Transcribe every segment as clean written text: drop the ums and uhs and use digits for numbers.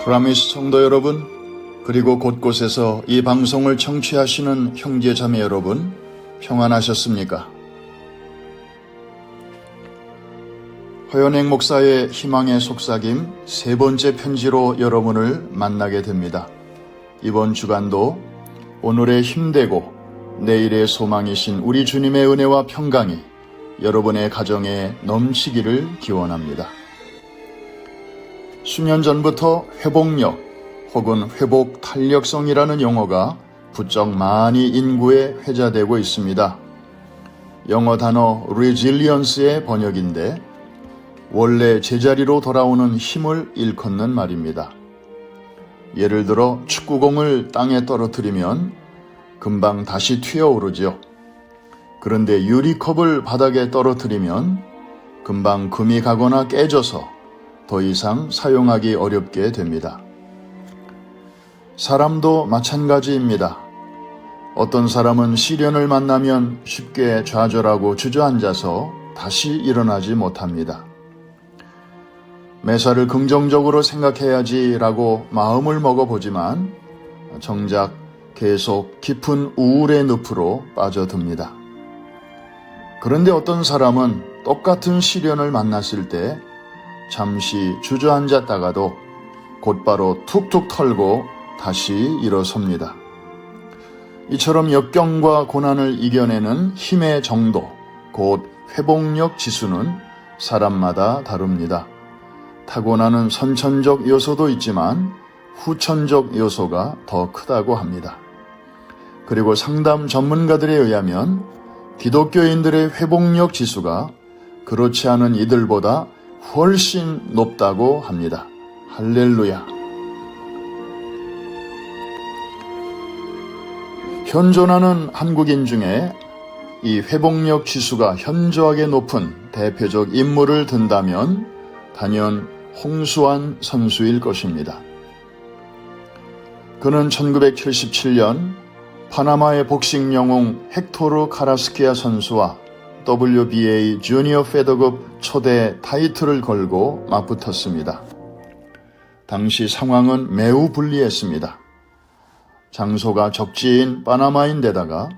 프라미스 성도 여러분, 그리고 곳곳에서 이 방송을 청취하시는 형제 자매 여러분, 평안하셨습니까? 허연행 목사의 희망의 속삭임 세 번째 편지로 여러분을 만나게 됩니다. 이번 주간도 오늘의 힘되고 내일의 소망이신 우리 주님의 은혜와 평강이 여러분의 가정에 넘치기를 기원합니다. 수년 전부터 회복력 혹은 회복 탄력성이라는 용어가 부쩍 많이 인구에 회자되고 있습니다. 영어 단어 resilience의 번역인데 원래 제자리로 돌아오는 힘을 일컫는 말입니다. 예를 들어 축구공을 땅에 떨어뜨리면 금방 다시 튀어오르죠. 그런데 유리컵을 바닥에 떨어뜨리면 금방 금이 가거나 깨져서 더 이상 사용하기 어렵게 됩니다. 사람도 마찬가지입니다. 어떤 사람은 시련을 만나면 쉽게 좌절하고 주저앉아서 다시 일어나지 못합니다. 매사를 긍정적으로 생각해야지라고 마음을 먹어보지만 정작 계속 깊은 우울의 늪으로 빠져듭니다. 그런데 어떤 사람은 똑같은 시련을 만났을 때 잠시 주저앉았다가도 곧바로 툭툭 털고 다시 일어섭니다. 이처럼 역경과 고난을 이겨내는 힘의 정도, 곧 회복력 지수는 사람마다 다릅니다. 타고나는 선천적 요소도 있지만 후천적 요소가 더 크다고 합니다. 그리고 상담 전문가들에 의하면 기독교인들의 회복력 지수가 그렇지 않은 이들보다 훨씬 높다고 합니다. 할렐루야. 현존하는 한국인 중에 이 회복력 지수가 현저하게 높은 대표적 인물을 든다면 단연 홍수환 선수일 것입니다. 그는 1977년 파나마의 복싱 영웅 헥토르 카라스키아 선수와 WBA 주니어 페더급 초대 타이틀을 걸고 맞붙었습니다. 당시 상황은 매우 불리했습니다. 장소가 적지인 파나마인데다가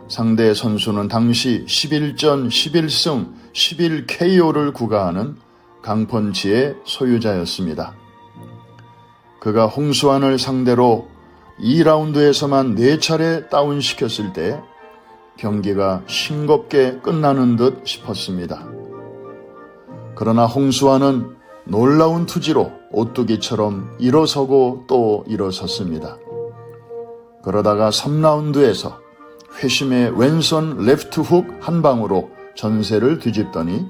상대 선수는 당시 11전 11승 11KO를 구가하는 강펀치의 소유자였습니다. 그가 홍수환을 상대로 2라운드에서만 4차례 다운시켰을 때 경기가 싱겁게 끝나는 듯 싶었습니다. 그러나 홍수환은 놀라운 투지로 오뚜기처럼 일어서고 또 일어섰습니다. 그러다가 3라운드에서 회심의 왼손 레프트 훅 한 방으로 전세를 뒤집더니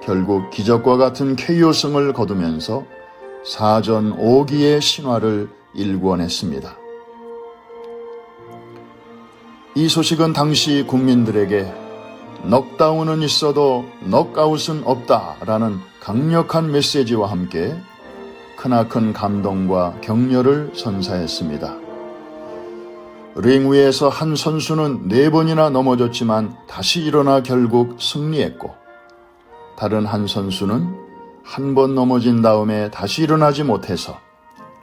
결국 기적과 같은 KO승을 거두면서 4전 5기의 신화를 일궈냈습니다. 이 소식은 당시 국민들에게 넉다운은 있어도 넉아웃은 없다라는 강력한 메시지와 함께 크나큰 감동과 격려를 선사했습니다. 링 위에서 한 선수는 4번이나 넘어졌지만 다시 일어나 결국 승리했고, 다른 한 선수는 한 번 넘어진 다음에 다시 일어나지 못해서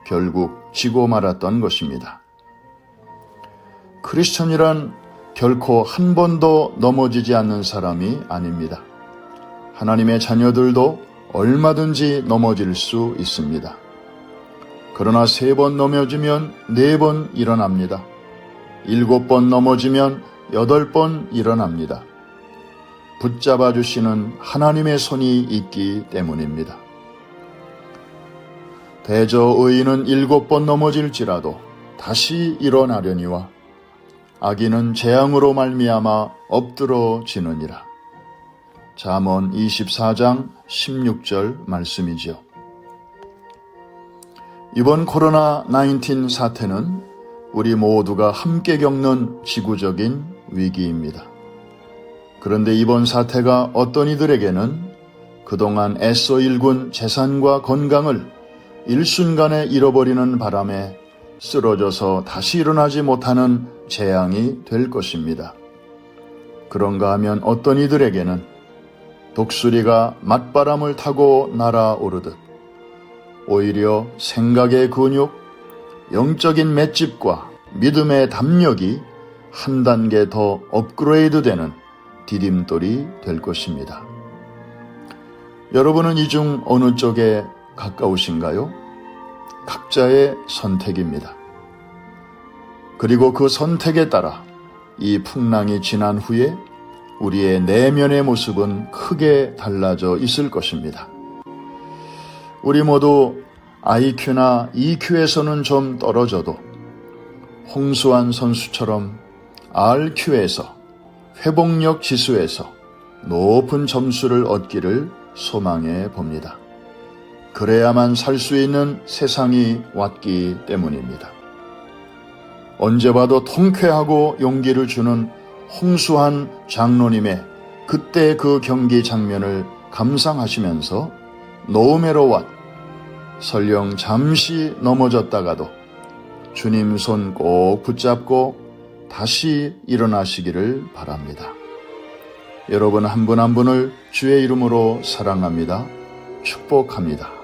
결국 지고 말았던 것입니다. 크리스천이란 결코 한 번도 넘어지지 않는 사람이 아닙니다. 하나님의 자녀들도 얼마든지 넘어질 수 있습니다. 그러나 3번 넘어지면 4번 일어납니다. 7번 넘어지면 8번 일어납니다. 붙잡아 주시는 하나님의 손이 있기 때문입니다. 대저 의인은 7번 넘어질지라도 다시 일어나려니와 악인은 재앙으로 말미암아 엎드러지느니라. 잠언 24장 16절 말씀이지요. 이번 코로나19 사태는 우리 모두가 함께 겪는 지구적인 위기입니다. 그런데 이번 사태가 어떤 이들에게는 그동안 애써 일군 재산과 건강을 일순간에 잃어버리는 바람에 쓰러져서 다시 일어나지 못하는 재앙이 될 것입니다. 그런가 하면 어떤 이들에게는 독수리가 맞바람을 타고 날아오르듯 오히려 생각의 근육, 영적인 맷집과 믿음의 담력이 한 단계 더 업그레이드 되는 디딤돌이 될 것입니다. 여러분은 이 중 어느 쪽에 가까우신가요? 각자의 선택입니다. 그리고 그 선택에 따라 이 풍랑이 지난 후에 우리의 내면의 모습은 크게 달라져 있을 것입니다. 우리 모두 IQ나 EQ에서는 좀 떨어져도 홍수환 선수처럼 RQ에서, 회복력 지수에서 높은 점수를 얻기를 소망해 봅니다. 그래야만 살 수 있는 세상이 왔기 때문입니다. 언제 봐도 통쾌하고 용기를 주는 홍수환 장로님의 그때 그 경기 장면을 감상하시면서 No matter what, 설령 잠시 넘어졌다가도 주님 손 꼭 붙잡고 다시 일어나시기를 바랍니다. 여러분 한 분 한 분을 주의 이름으로 사랑합니다. 축복합니다.